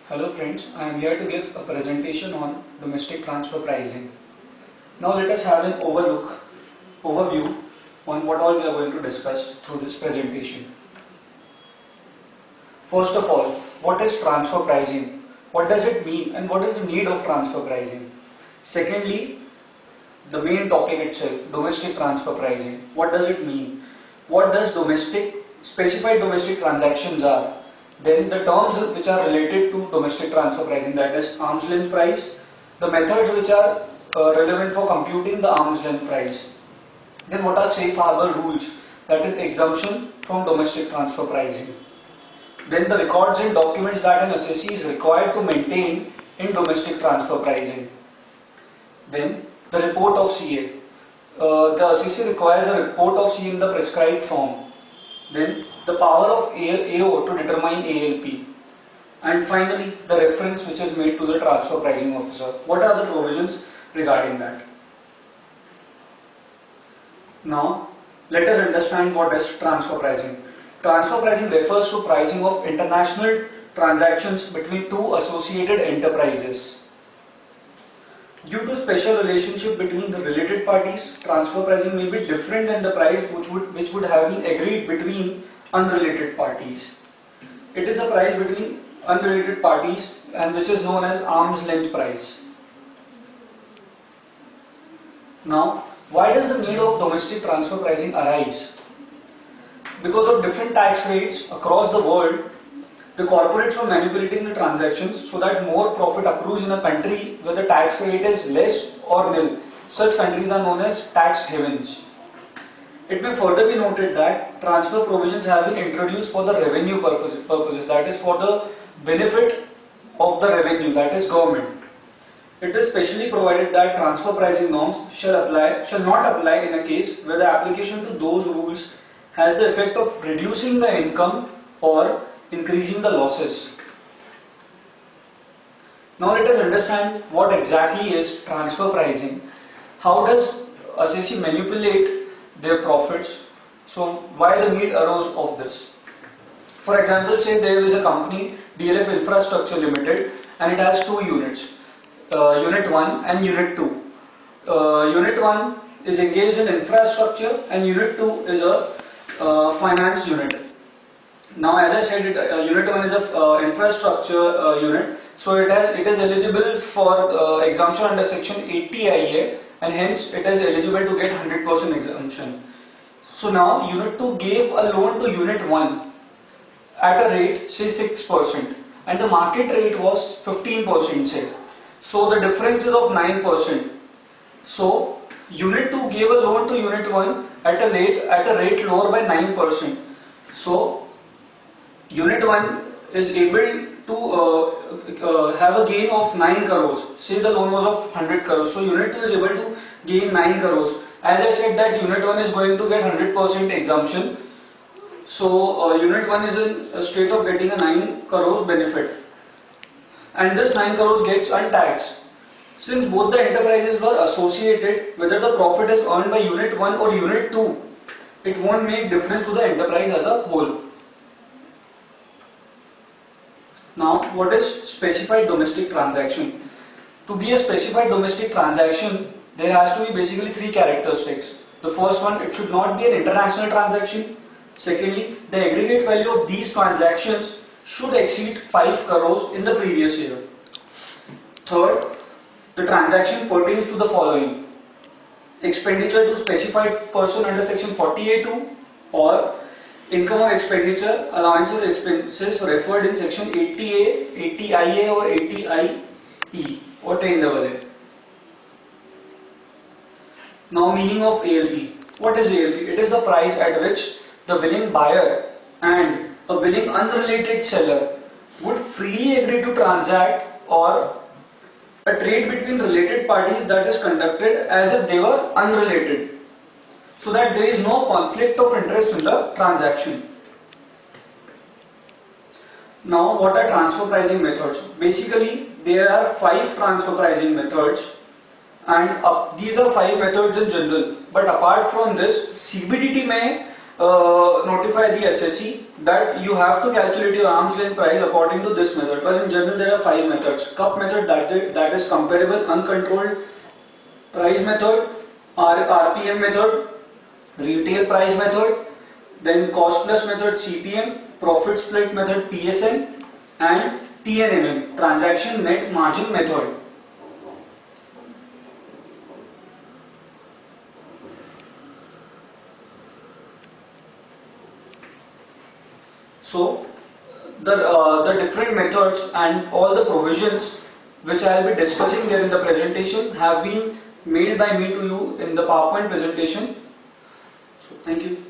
Hello friends, I am here to give a presentation on domestic transfer pricing. Now let us have an overview on what all we are going to discuss through this presentation. First of all, what is transfer pricing? What does it mean and what is the need of transfer pricing? Secondly, the main topic itself, domestic transfer pricing. What does it mean? What does specified domestic transactions are? Then the terms which are related to domestic transfer pricing, that is arm's length price, the methods which are relevant for computing the arm's length price. Then what are safe harbor rules, that is exemption from domestic transfer pricing. Then the records and documents that an assessee is required to maintain in domestic transfer pricing. Then the report of CA. The assessee requires a report of CA in the prescribed form. Then the power of AO to determine ALP. And finally, the reference which is made to the transfer pricing officer. What are the provisions regarding that? Now, let us understand what is transfer pricing. Transfer pricing refers to pricing of international transactions between two associated enterprises. Due to special relationship between the related parties, transfer pricing may be different than the price which would have been agreed between unrelated parties. It is a price between unrelated parties and which is known as arm's length price. Now, why does the need of domestic transfer pricing arise? Because of different tax rates across the world, the corporates were manipulating the transactions so that more profit accrues in a country where the tax rate is less or nil. Such countries are known as tax havens. It may further be noted that transfer provisions have been introduced for the revenue purposes, that is for the benefit of the revenue, that is government. It is specially provided that transfer pricing norms shall not apply in a case where the application to those rules has the effect of reducing the income or increasing the losses. Now let us understand what exactly is transfer pricing. How does assessee manipulate their profits? So why the need arose of this? For example, say there is a company, DLF Infrastructure Limited, and it has two units, Unit 1 and Unit 2. Unit 1 is engaged in infrastructure and Unit 2 is a finance unit. Now, as I said, Unit 1 is a infrastructure unit, so it is eligible for exemption under Section 80IA, and hence it is eligible to get 100% exemption. So now Unit 2 gave a loan to Unit 1 at a rate say 6%, and the market rate was 15%, say. So the difference is of 9%. So Unit 2 gave a loan to Unit 1 at a rate lower by 9%. So Unit 1 is able to have a gain of 9 crores. Say the loan was of 100 crores. So Unit 2 is able to gain 9 crores. As I said that Unit 1 is going to get 100% exemption. So Unit 1 is in a state of getting a 9 crores benefit. And this 9 crores gets untaxed. Since both the enterprises were associated, whether the profit is earned by Unit 1 or Unit 2, it won't make difference to the enterprise as a whole. Now, what is specified domestic transaction? To be a specified domestic transaction, there has to be basically three characteristics. The first one, it should not be an international transaction. Secondly, the aggregate value of these transactions should exceed 5 crores in the previous year. Third, the transaction pertains to the following: expenditure to specified person under Section 40A2 or income or expenditure, allowance or expenses referred in Section 80A, 80IA or 80IE or 10AA. Now, meaning of ALP. What is ALP? It is the price at which the willing buyer and a willing unrelated seller would freely agree to transact, or a trade between related parties that is conducted as if they were unrelated, so that there is no conflict of interest in the transaction. Now, what are transfer pricing methods? Basically, there are 5 transfer pricing methods, and these are 5 methods in general. But apart from this, CBDT में notify the SSE that you have to calculate your arm's length price according to this method. But in general, there are 5 methods. Cup method, that is comparable, uncontrolled price method, RPM method, retail price method, then cost plus method CPM, profit split method PSM, and TNMM, transaction net margin method. So the different methods and all the provisions which I will be discussing here in the presentation have been mailed by me to you in the PowerPoint presentation. So thank you.